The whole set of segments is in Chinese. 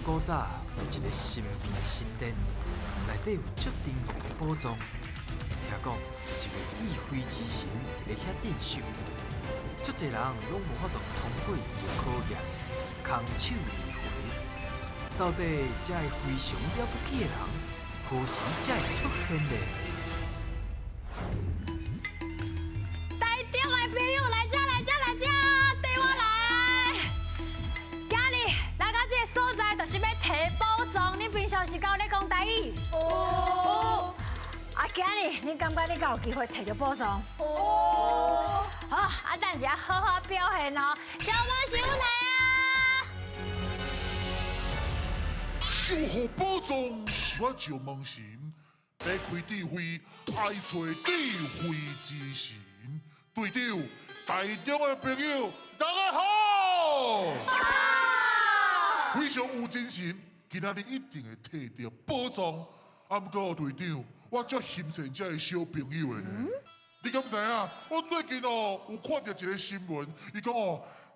古早有一个神秘的神殿，内底有足珍贵的宝藏。听讲有一位智慧之神伫咧遐镇守，足侪人拢无法度通过伊的考验，空手而回。到底这个非常了不起的人，何时才会出现呢？台中的朋友来遮，跟我来！今日来到这个所在，就是要摕宝藏。你平常是敢有咧讲台语？有。啊，今日你感觉你敢有机会摕到宝藏？有。好，啊，等一下好好表现哦。小梦想来啊！守护宝藏是我石门神，打开智慧，爱找智慧之神。队长，台中的朋友，大家好！非常有精神，今仔日一定会摕到宝藏。啊，不过队长，我足欣赏这个小朋友的呢。你敢知影？我最近有看到一个新闻，伊讲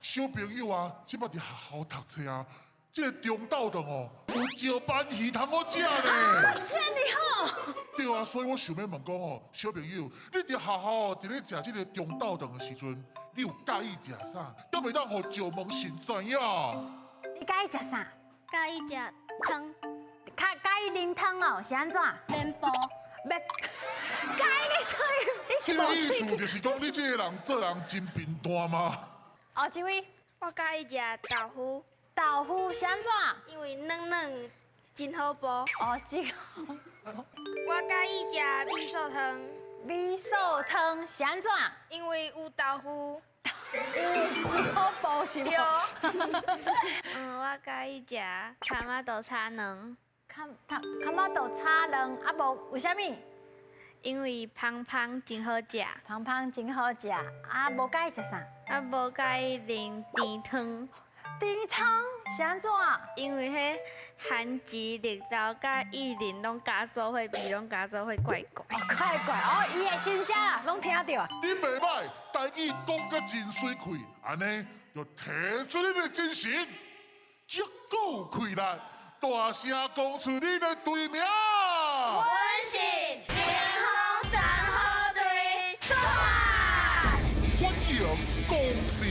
小朋友即摆伫学校读册这个中昼顿有石斑鱼通好食呢。这你好。对啊，所以我想要问讲小朋友，你伫学校伫咧食这个中昼顿的时阵，你有介意食啥？敢袂当互石门神知影？你介意食啥？介意食汤、介意啉汤哦？是安怎？面包、袂介意你做，你是这个意无喙思就是讲你这个人做人真贫惰吗？哦，这位我介意食豆腐，豆腐是安怎？因为嫩嫩，真好剥。哦，这个我介意食米寿汤，米寿汤是安怎？因为有豆腐。真好补是无？我介意食卡玛豆炒卵，卡玛豆炒卵，啊无为虾米？因为芳芳真好食，芳芳真好食，啊无介意食啥？无介意啉甜汤，甜汤是安怎？因为迄番薯、绿豆甲薏仁拢加做伙，味拢加做伙怪怪。怪怪哦，伊的声声啦，拢听到啊。你袂歹，台语讲甲真水气，安尼就提出你的精神，足够气力，大声讲出你的队名。温馨联红三号队出发！欢迎光临。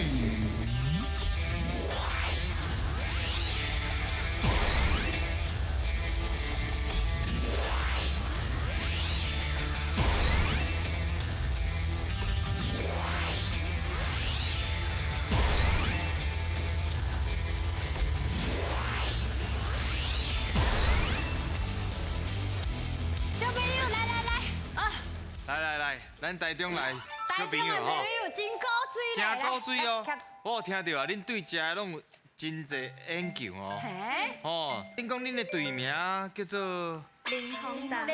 小朋友来啊！来，咱台中来，小朋友朋友真古水真古水哦！我有听到啊，恁对食的拢有真侪研究哦。嘿，恁讲恁的队名叫做联红三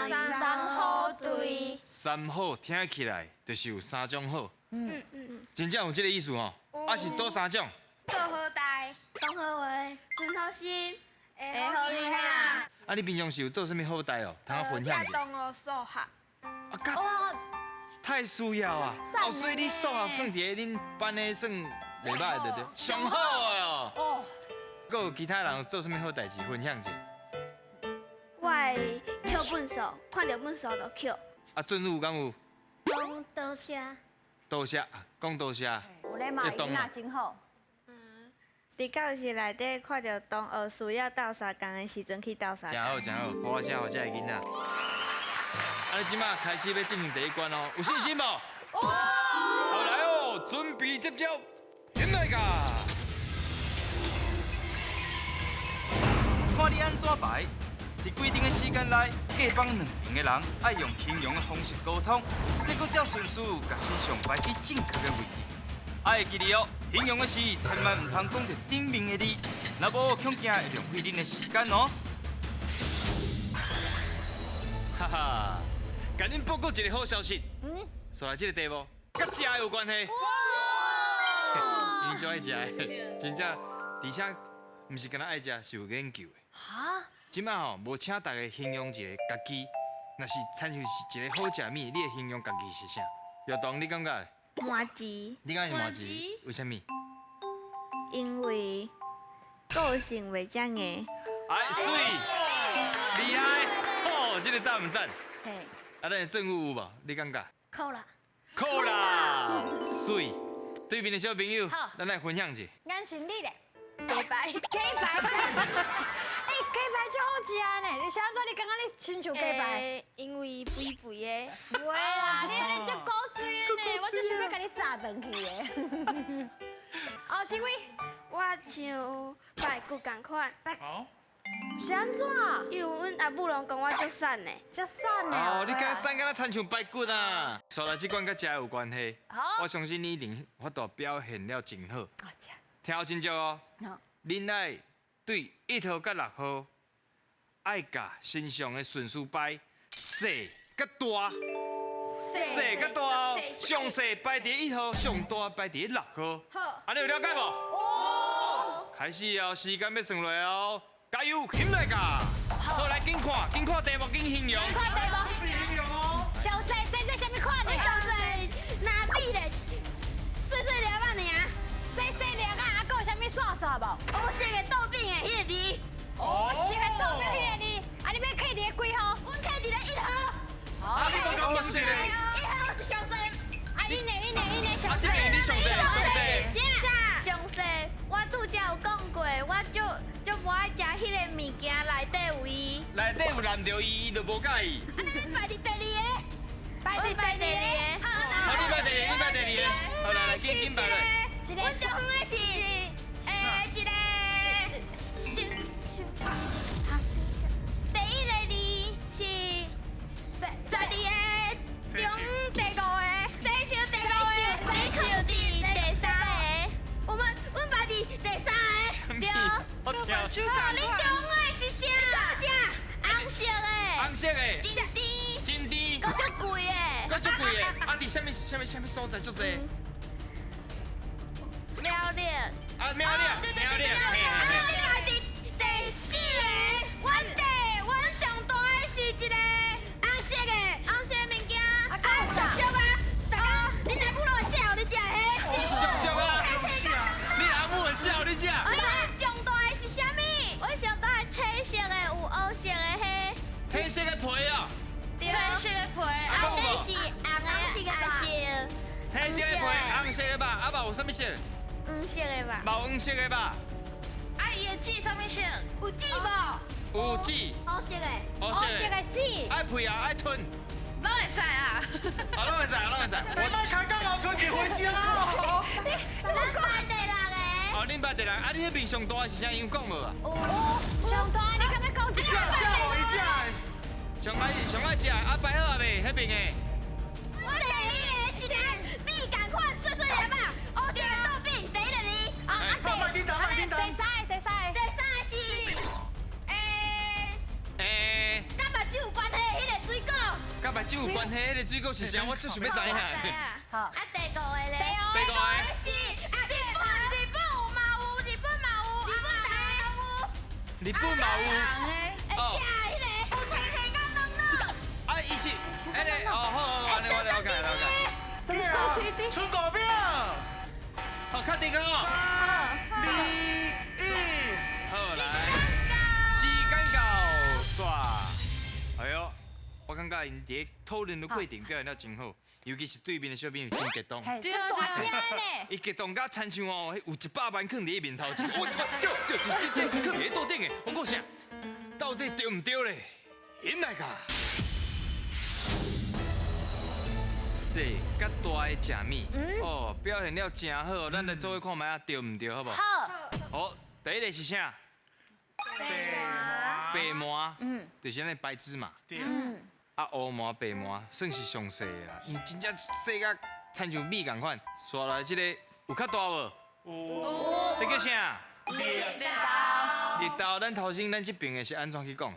三号队。三好，听起来就是有三种好。真正有这个意思哦。啊是多三种？做好代，综合为真好心，会好厉害。啊，你平常是有做什么好代哦？通我分享一下。动了数学，啊，干哇，太需要啊！赞所以你数学算伫恁班的算袂歹，对不对？上好的哦。哦，还有其他人做什么好代志分享一下？我会捡本数，看到本数就捡。啊，准有敢有？讲多谢。多谢，讲多谢。有咧嘛，囡仔真好。伫教室内底看到同学需要斗相共的时阵去斗相真好，真好，好啊，好这个囡仔。啊，你即马开始要进行第一关哦，有信心无？好来哦，准备接招，进来噶！看你安怎排，伫规定的时间内，各帮两名的人爱用形容的方式沟通，再搁照顺序甲身上摆去正确的位置。爱会记哩哦，形容的时千万唔通讲着顶面的字，若无恐惊会浪费恁的时间哦。哈哈，甲恁报告一个好消息。所来这个题目，甲食有关系。因为最爱食的，真正，而且唔是干那爱食，是有研究的。哈？即摆吼，无请大家形容一个家己，若是亲像是一个好食面，你会形容家己是啥？若当你感觉？麻糍，你敢是麻糍？为什么？因为个性袂遮硬。哎，水，厉害！哦，这个答案赞。嘿，啊，咱的政府有无？你感觉？扣啦。扣啦，水。对面的小朋友好，咱来分享一下。俺是你咧。拜拜。鸡排啥？哎，鸡排最好食呢！你想做你刚刚你亲像鸡排？因为肥肥的。袂啦，你安尼足古锥的呢，我最想要甲你炸断去的。哦，这位我像排骨共款，是安怎？因为阮阿母拢讲我足瘦呢。足瘦呢。哦，你敢瘦敢亲像排骨啊？所来这款甲食有关系。好。我相信你一定有法度表现了真好。好食。听好清楚哦。恁爱对1号甲6号，爱甲身上的顺序排小甲大，小甲大哦，上小排伫1号，上大排伫6号。好。安尼有了解无？哦。开始哦，时间要算落哦，加油，힘来噶！好来，紧看题目，紧形容。看题目。上细在啥物款呢？上细哪比咧？碎碎粒仔尔。细粒啊，啊，还有啥物线索无？黑色的豆饼的迄个字。哦，是个豆饼迄个字，啊，你要刻伫咧几号？阮刻伫咧1号。啊，你讲到细嘞。 1号上细。啊，一年上啊，这边你上细。上细，我拄则有讲过，我足无爱食迄个物件内底有伊。内底有难着伊就无介意。啊，你排伫第2个。排第二个。好，你排第2个。好来，紧排落。阮最远的是，一个第1个字是12个中第5个，生肖第5个，生肖第3个。阮排伫第3个，对。我听。好，你中的是啥？红色的。红色的。真甜。真甜。搁足贵的。搁足贵的。啊，伫啥物所在足济？苗栗。啊，苗栗。你排伫第4个，阮上大的是一个红色的物件，俗俗啊！大家，恁阿母拢会写互你食的。俗啊！你阿母很笑你食。你上大的是啥物？我上大的青色的有黑色的迄。青色的皮啊。对。青色的皮，啊，这是红的还是？青色的皮，红色的肉，啊肉有啥物色？黄色的吧。毛黄色的肉。啊，伊的籽啥物色？有籽无？有籽。黑色的。黑黑色的籽。爱皮啊，爱吞。拢会使啊。啊，拢会使。我来开讲老春节回家。咱排第6个。哦，恁排第6，啊，你迄面上大是啥？因讲无啊？上大你敢要讲一下？上爱食，啊摆好啊未？迄边的。我第1个是米共款碎碎粒吧，黑色的豆饼，第1个字。啊，第3个是甲目睭有关系的迄个水果。甲目睭有关系，迄个水果是啥？我出想要知影。好。啊，第5个咧？第5个是啊，日本有嘛有，日本嘛有，日本嘛有。会写迄个有青青甲软软。啊，伊是迄个哦，好，安尼我了解。什么手提的？春狗饼。好，确定哦。2、1。好来，时间到，煞。哎呦，我感觉因伫讨论的过程表现了真好，尤其是对面的小朋友真激动。嘿，这大声呢！伊激动甲亲像哦，有100万放伫伊面头前。我对，这放伫桌顶的。我讲啥？到底对唔对咧？因来个。细甲大的食米，哦，表现了真好，咱来做伙看卖啊，对唔对，好不好？好。好，第1个是啥？白麻，就是咱的白芝麻。啊，黑麻、白麻算是上细的啦，因真正细甲亲像米共款。刷来这个有较大无？有。这叫啥？绿豆。咱头先咱这边的是安怎去讲？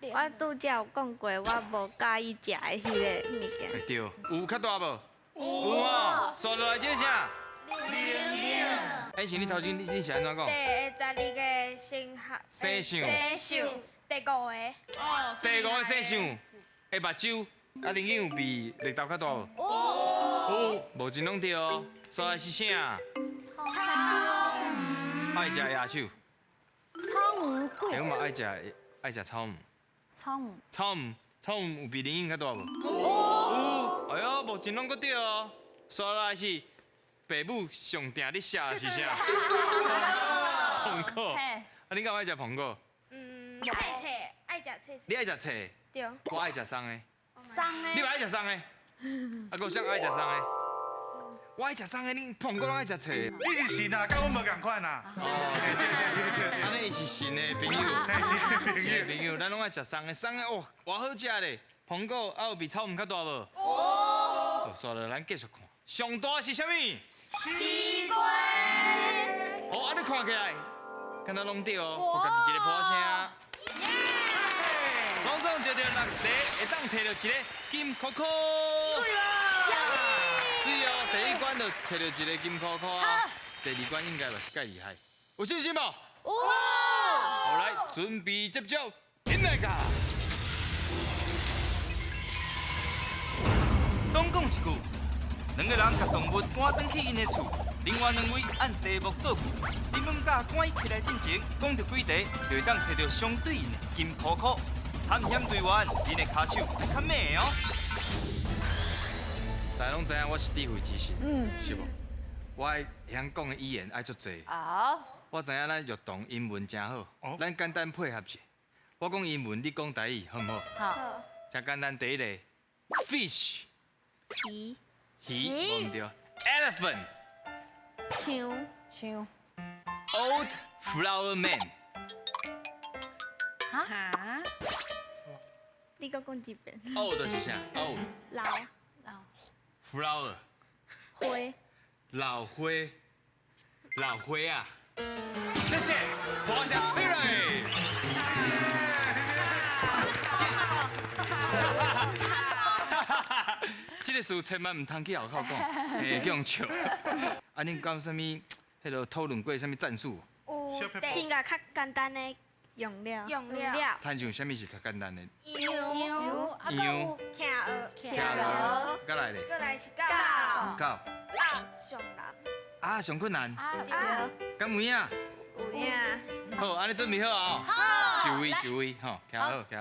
我拄则有讲过，我无介意食的迄个物件。对，有较大无？有哦。刷落来这个啥？哎，是你头先你是安怎讲？第12个生肖，第5个。第5个生肖，会目睭，啊，灵有比绿豆较大无？有，无真拢对哦。刷来是啥？爱食野手。我嘛爱食草莓。草莓。草莓有比林荫较大无？有。哎呦，目前拢搁对哦。刷来是爸母上定咧写的是啥？苹果。嘿。啊，你敢有爱食苹果？菜，爱食菜。你爱食菜？对。我爱食松的。松的。你嘛爱食松的？啊，搁谁爱食松的？我爱食松的，你苹果拢爱食菜。你是神啊，跟我无共款啊。哦，安尼伊是新的朋友，新的朋友，咱拢爱食松的，松的哦，偌好食咧。苹果啊有比草莓较大无？哦。刷了，咱继续看，上大是啥物？西瓜。哦，安尼看起来，敢若拢对哦，我家己一个破声。拢总着6个，会当摕到一个金箍箍。水啦！水哦，第一关就摕到一个金箍箍啊，第二关应该嘛是介厉害，有信心无？好来，准备接招，进来噶！总共一句，2个人甲动物赶转去因的厝，另外2位按题目做句。你们早赶伊起来进前，讲到几题，就会当摕到相对应的金箍箍。探险队员，恁的骹手要较猛哦。大家拢知影我是智慧之神，是无？我会晓讲的语言爱足济。好。我知影咱乐童英文真好，咱简单配合一下。我讲英文，你讲台语，好唔好？好。真简单，第一个 fish， 鱼。无唔对 ，elephant， 像。old flower man， 哈？你讲一遍。 old 是啥 ？old 老 flower， 花。老花，老花啊！谢谢，播下吹嘞。这个事千万唔通去后口讲，会去用笑。啊，恁讲什么？迄个讨论过什么战术？有先个较简单的用料。参像什么是较简单的？羊。羊。骑鹅。再来咧。再来是狗。狗。上人。啊，上困难。敢有影？有影。好，安尼准备好啊！好。就位，吼，徛好。加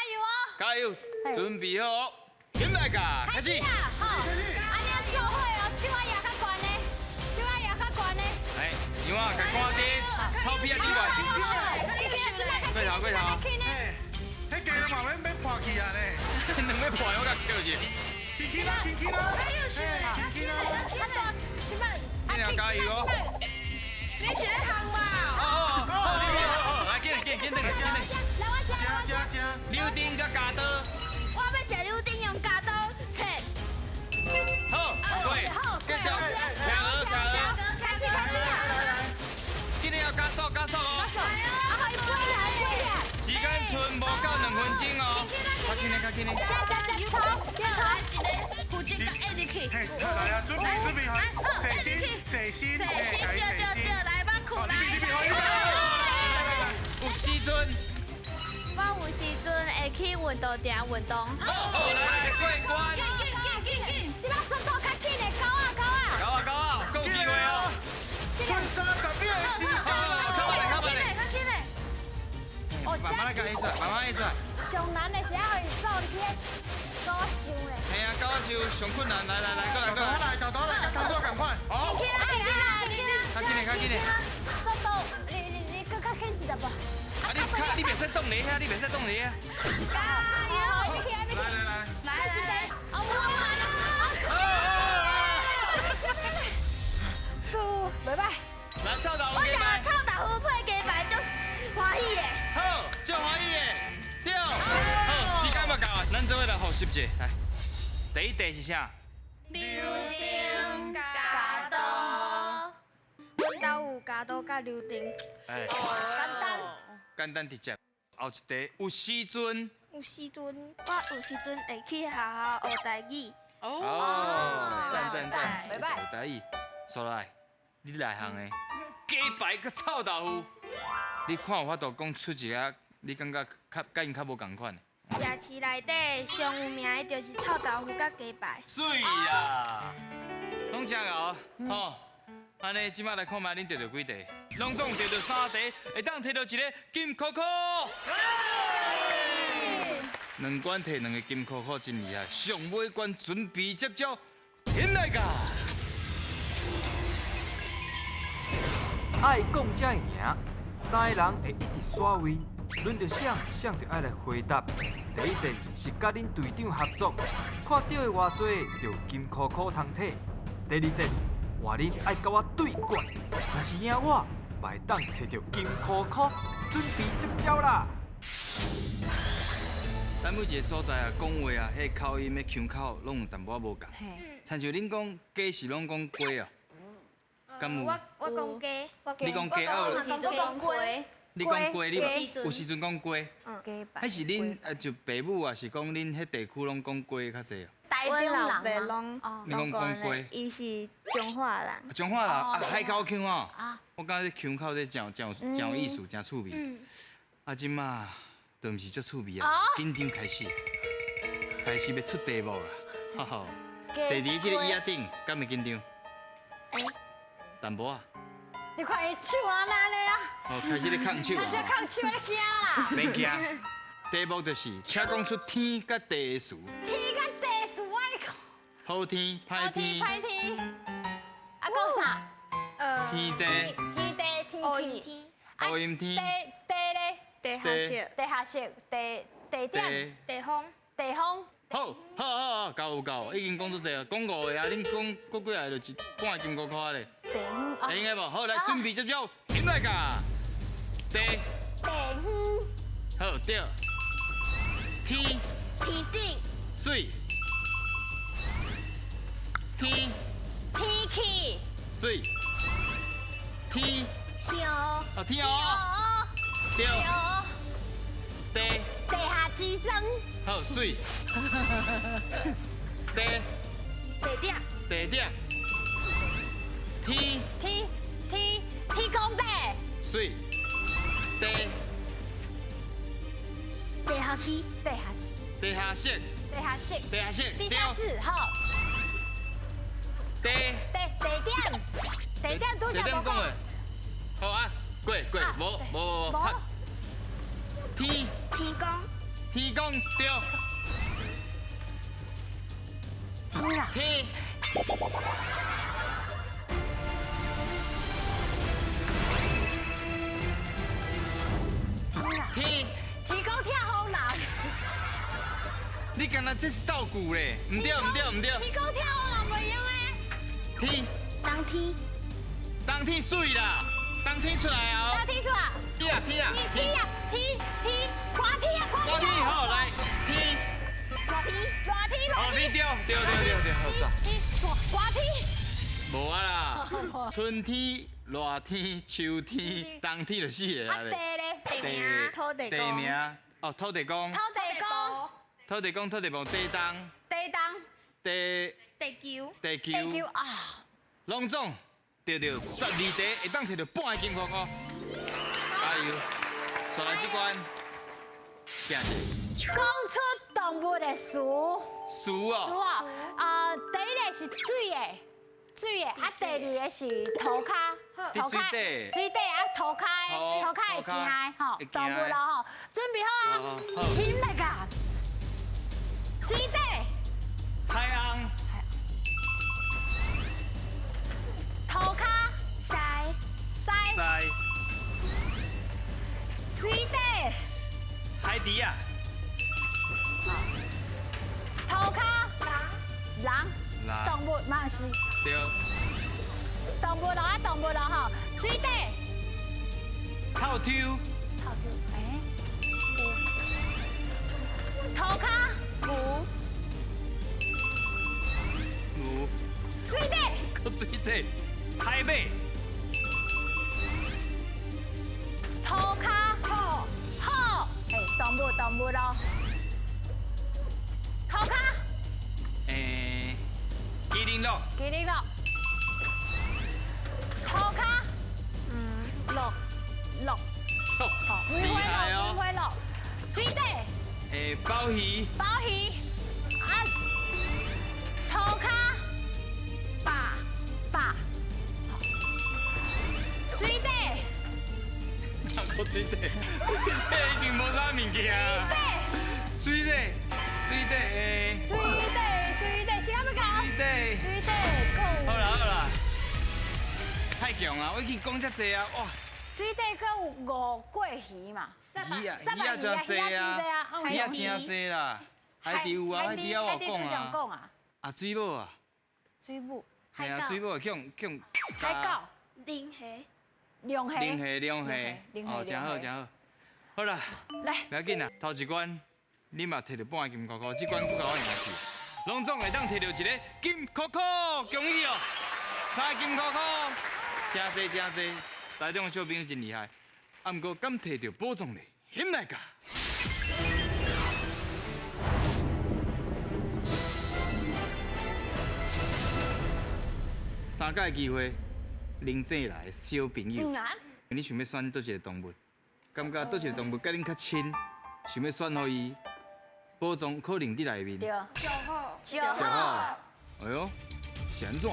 油哦！加油！准备好哦，进来噶，开始。好，安尼做伙哦，手啊压较悬呢，手啊压较悬呢。来，羊啊，甲赶紧，草皮啊，另外。过头。迄鸡嘛要破去啊咧！两尾破我甲叫入。天天啦！你俩加油哦！你学行吧？好，来，紧来。来我加。柳丁甲加刀。我要食柳丁用加刀切。好，对，继续，徛鹅。开始啊！今日要加速哦！时间剩无到2分钟哦，较紧嘞！头，附近个 A 去。来啊，准备好，细心，来吧，苦来。有时阵。我有时阵会去运动店运动。好，来过关。这摆速度较紧嘞，狗啊，够机会哦。剩30秒的时间。较慢嘞。慢慢来出来。上难的是要伊走入去狗想嘞。嘿啊，狗仔手上困难，来，过来。头来，赶快。好。较紧嘞。速度，你更较紧一点吧。你袂使动你遐，加油！来，猪，拜拜。来，臭豆腐我鸡排。臭豆腐配鸡排就欢喜的。好，就欢喜的。对。好，时间嘛够啊，咱做伙来复习一下。来，第一题是啥？柳丁加刀。阮兜有加刀甲柳丁。哎，简单直接。后一题有时阵。我有时阵会去学校学台语。赞，拜拜有台语，说来，你内行的鸡排甲臭豆腐，你看有法度讲出一个，你感觉甲因较无共款的。夜市内底上有名的就是臭豆腐甲鸡排。水啦，拢真好，吼。安尼，即摆来看觅恁摕到几题？拢总摕到3题，会当摕到一个金箍箍。两关摕2个金箍箍真厉害，上尾关准备接招，现来噶！爱讲才会赢，3个人会一直刷位，轮到谁就爱来回答。第一阵是甲恁队长合作，看到的偌济就金箍箍通摕。第二阵换恁爱甲我对决，若是赢我，嘛会当摕到金箍箍，准备接招啦。咱每一个所在啊，讲话啊，迄口音、迄腔口拢有淡薄仔无共。亲像恁讲鸡是拢讲鸡啊，敢有？我讲鸡，你讲鸡啊？我是讲鸡。你讲鸡，你鸡有时阵讲鸡，鸡吧。迄是恁就爸母啊，是讲恁迄地区拢讲鸡较济啊？我台中老爸人嘛。拢你讲讲鸡，伊是中华人。彰化人啊，海口腔哦啊。我感觉这腔口这真有意思，真趣味。啊，即马都毋是足趣味啊，紧张开始要出题目啊，哈哈。坐伫即个椅仔顶，敢会紧张？淡薄啊。你看伊手啊那呢啊，哦，开始咧抗手他就啊。看手咧惊啦。免惊，题目就是请讲出天甲地的词。天甲地是我讲。好天、歹天、歹天。啊，讲啥？天地、天地天气。乌阴天、地咧。地下室、地下室、地点、地方。地方。好，够，已经讲足济啊，讲5个啊，恁讲过几下就一半个金箍箍咧。地方。会用个无？好，来准备接招，现在噶。地。地方。好，对。天。天顶。水。天。天气。水。天。天哦。哦，天哦。对。地。地下之争。好，水。地。地顶。地顶。天。天公伯。水。地。地下室。地下室。地下室。地下室。地下室。地下室，好。地点拄则无讲。好啊，过，无拍。天公对。天。天公跳好人。你敢若这是道具咧？唔对。天公跳好人袂用诶。天。当天水啦，当天出来啊！大天出来。天啊！天，寒天啊！寒天好来，天。热天。哦，你对，好煞。寒天。无啊啦，春天、热天、秋天、冬天就死个啊地咧。土地公。地名哦，土地公。土地公、地当。地球。啊。隆重，对，12题会当摕到半个金箍箍。哎呦，刷来这关，拼者。讲出动物的词。词哦。第一个是水的，啊，第二个是涂骹，水底啊，涂骹会行吼，动物咯吼，准备好啊，现来噶，水底。海洋。涂骹。塞。水底。海底啊。涂骹。人。动物嘛是。对。动物咯吼，水底。透抽。涂骹。牛。水底。搁水底。海马。涂骹。好。动物咯。涂骹。麒麟鹿。涂骹。鹿。厉害哦。灰鹿。水底。鲍鱼。啊。涂骹。水底已经无啥物件啊。水底，水底诶，水底，是安要讲？水底。水底讲。好啦，太强啊！我已经讲遮济啊，哇！水底搁有五桂鱼嘛？鱼啊真济啊，鱼啊真济啦。海底有啊，海底也有讲啊。啊，水母啊。水母。系啊，水母强。海狗。零虾。龙虾。龙虾。哦，真好真好。好啦，来，不要紧啦，头一关你嘛摕到半个金箍箍，这关搁我赢去，拢总会当摕到一个金箍箍，恭喜哦！3个金箍箍，真济，台中的小朋友真厉害，啊，不过敢摕到宝藏嘞，险来个！3届机会，零进来的小朋友，你想要选倒一个动物？感觉倒一个动物甲恁较亲，想要选互伊宝藏可能伫内面。对。九好。哎呦，是安怎？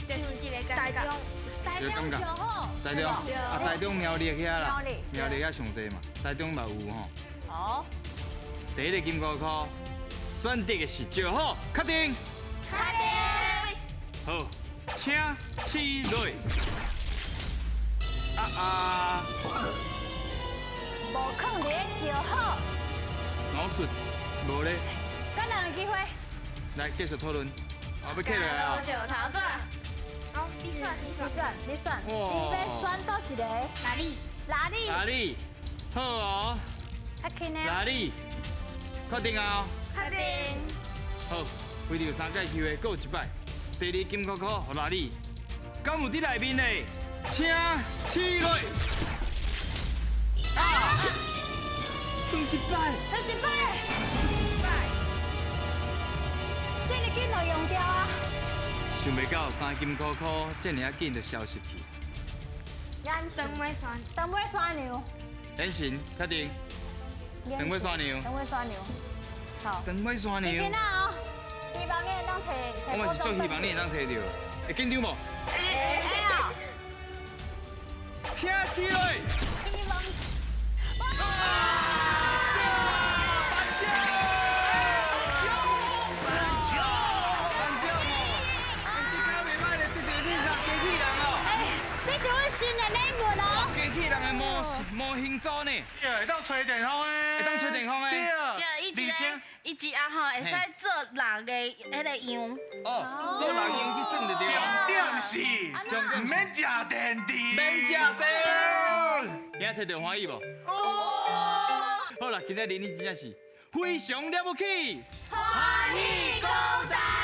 就是一个感觉。台中就好。台中啊，台中苗栗遐啦，苗苗栗遐上济嘛，台中嘛有吼。好。第一个金箍箍选择的是石虎，确定？确定。好，请起来。无抗力就好。老顺，无咧。咱两个机会。来继续讨论，后要起来啊。九头转。好，你选。你选。哇你要选倒一个？哪里？好哦。啊，轻的。哪里？确定啊？确定。好，为着3届机会，搁有一摆。第2金箍箍，互哪里？敢有伫内面的？请起来！啊！剩一摆。这么紧就用掉啊！想袂到3金箍箍这么紧就消失去。等尾刷牛。演神确定？等尾刷牛。好。等尾刷牛。你囡哦，希望你会当摕。我嘛是足希望你会当摕到，会紧张无？会哦。请起来！希望。这是阮新的礼物哦。机器人的模型组呢？会当吹电风诶，会当吹电风诶。对，伊一下吼会使做人的迄个样。哦，做人样去算就对了。重点是，唔免食电池，免食电。今摕到欢喜无？好啦，今仔日你真正是非常了不起。欢喜公仔。